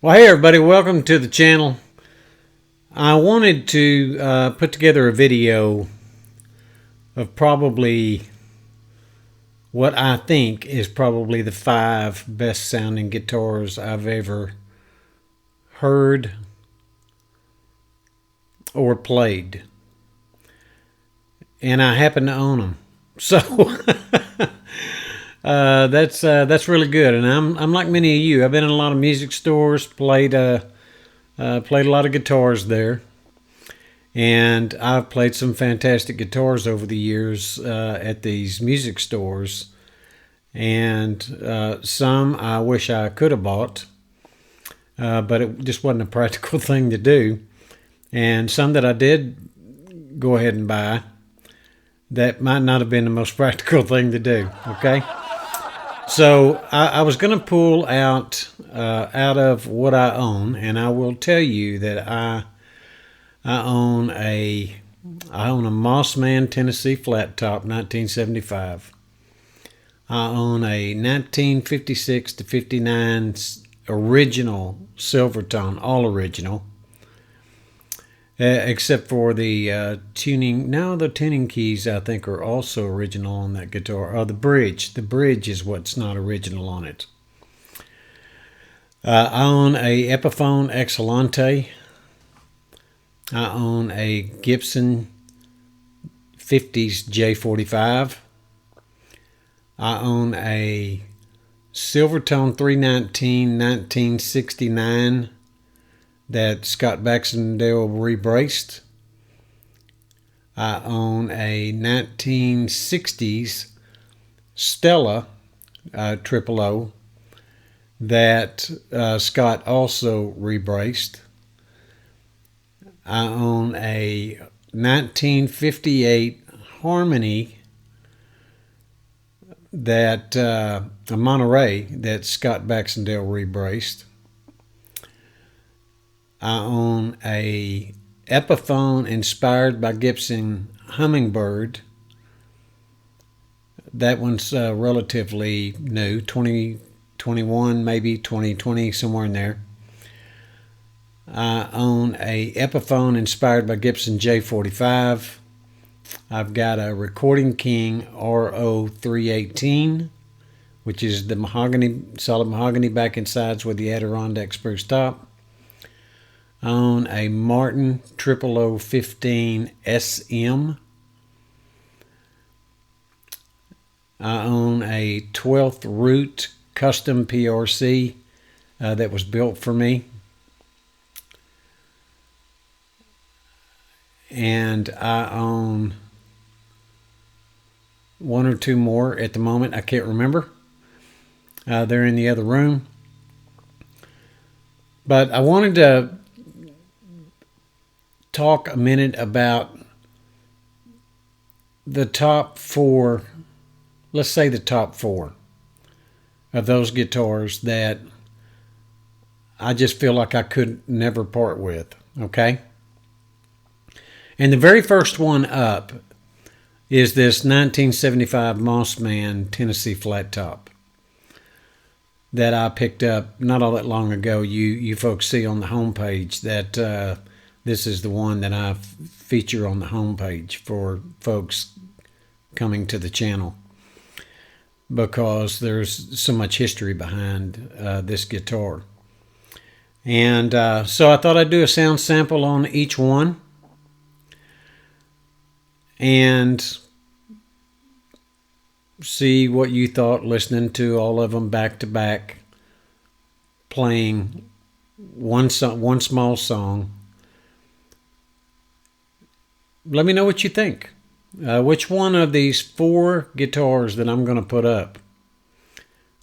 Well, hey everybody, welcome to the channel. I wanted to put together a video of probably what I think is probably the 5 best sounding guitars I've ever heard or played. And I happen to own them. So that's really good. And I'm like many of you. I've been in a lot of music stores, played a lot of guitars there, and I've played some fantastic guitars over the years at these music stores, and some I wish I could have bought, but it just wasn't a practical thing to do, and some that I did go ahead and buy that might not have been the most practical thing to do. Okay. So I was going to pull out of what I own, and I will tell you that I own a Mossman Tennessee flat top 1975. I own a 1956 to 59 original Silvertone, all original. Except for the tuning. Now the tuning keys I think are also original on that guitar. Oh, the bridge. The bridge is what's not original on it. I own a Epiphone Excellente. I own a Gibson 50s J45. I own a Silvertone 319 1969 that Scott Baxendale rebraced. I own a 1960s Stella Triple O that Scott also rebraced. I own a 1958 Harmony that a Monterey that Scott Baxendale rebraced. I own a Epiphone inspired by Gibson Hummingbird. That one's relatively new, 2021, maybe 2020, somewhere in there. I own a Epiphone inspired by Gibson J45. I've got a Recording King RO318, which is the mahogany, solid mahogany back and sides with the Adirondack spruce top. I own a Martin 0015 SM. I own a 12th Root custom PRC that was built for me. And I own one or two more at the moment. I can't remember. They're in the other room. But I wanted to talk a minute about the top 4, let's say the top 4 of those guitars that I just feel like I could never part with, okay? And the very first one up is this 1975 Mossman Tennessee flat top that I picked up not all that long ago. You folks see on the homepage that this is the one that I feature on the homepage for folks coming to the channel because there's so much history behind this guitar. And so I thought I'd do a sound sample on each one and see what you thought listening to all of them back to back, playing one small song. Let me know what you think. Which one of these 4 guitars that I'm going to put up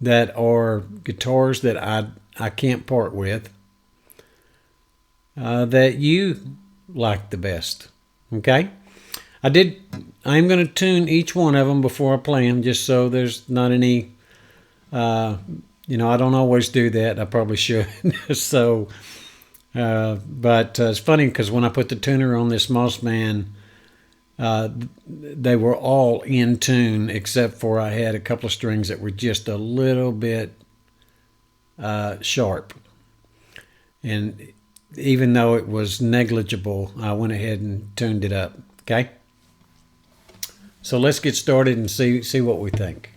that are guitars that I can't part with that you like the best. Okay? I'm going to tune each one of them before I play them just so there's not any, I don't always do that. I probably should. So... but it's funny because when I put the tuner on this Mossman, they were all in tune except for I had a couple of strings that were just a little bit sharp. And even though it was negligible, I went ahead and tuned it up. Okay? So let's get started and see what we think.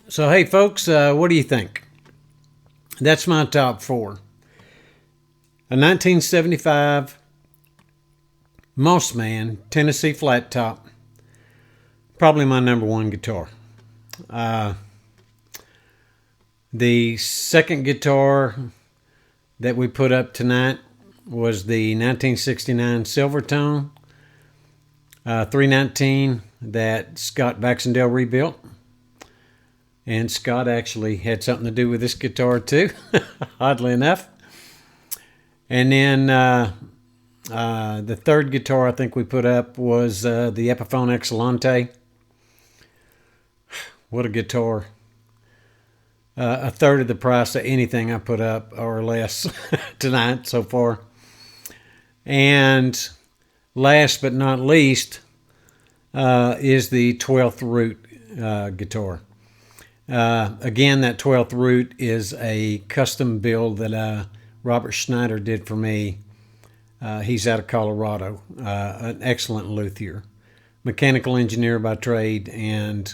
So, hey, folks, what do you think? That's my top four. A 1975 Mossman Tennessee flat top, probably my number one guitar. The second guitar that we put up tonight was the 1969 Silvertone 319 that Scott Baxendale rebuilt. And Scott actually had something to do with this guitar too, oddly enough. And then the third guitar I think we put up was the Epiphone Excellente. what a guitar. A third of the price of anything I put up or less tonight so far. And last but not least is the 12th Root guitar. Again, that 12th Root is a custom build that Robert Schneider did for me. He's out of Colorado, an excellent luthier, mechanical engineer by trade, and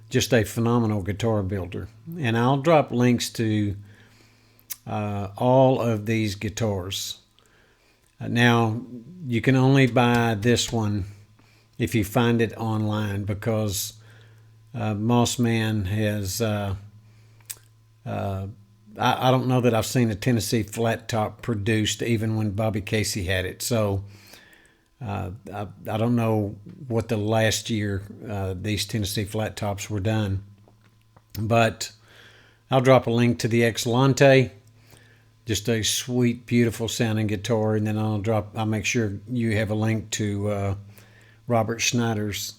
just a phenomenal guitar builder. And I'll drop links to all of these guitars. Now, you can only buy this one if you find it online, because Mossman has, I don't know that I've seen a Tennessee flat top produced even when Bobby Casey had it. So I don't know what the last year these Tennessee flat tops were done, but I'll drop a link to the Excellente, just a sweet, beautiful sounding guitar, and then I'll make sure you have a link to Robert Schneider's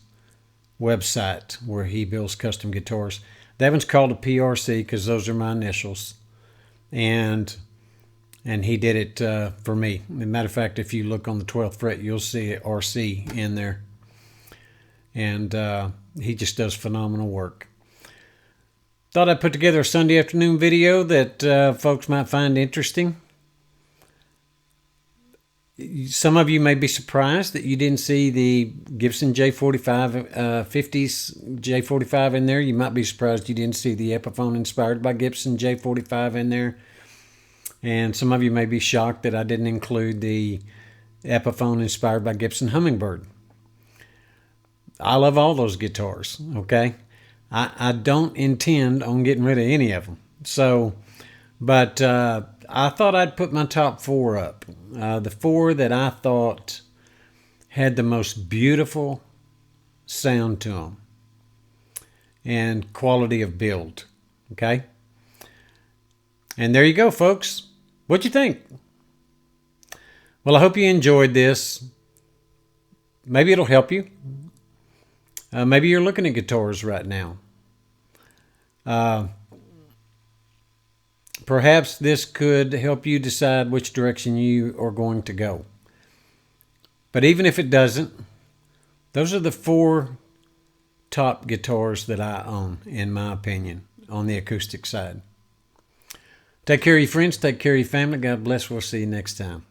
website where he builds custom guitars. That one's called a PRC because those are my initials, and he did it for me. As a matter of fact, if you look on the 12th fret, you'll see it RC in there. And he just does phenomenal work. Thought I'd put together a Sunday afternoon video that folks might find interesting. Some of you may be surprised that you didn't see the Gibson J45 50s J45 in there. You might be surprised you didn't see the Epiphone inspired by Gibson J45 in there. And some of you may be shocked that I didn't include the Epiphone inspired by Gibson Hummingbird. I love all those guitars, okay? I don't intend on getting rid of any of them. So, but I thought I'd put my top 4 up. The 4 that I thought had the most beautiful sound to them and quality of build, okay? And there you go, folks. What'd you think? Well, I hope you enjoyed this. Maybe it'll help you. Maybe you're looking at guitars right now. Perhaps this could help you decide which direction you are going to go. But even if it doesn't, those are the 4 top guitars that I own, in my opinion, on the acoustic side. Take care of your friends. Take care of your family. God bless. We'll see you next time.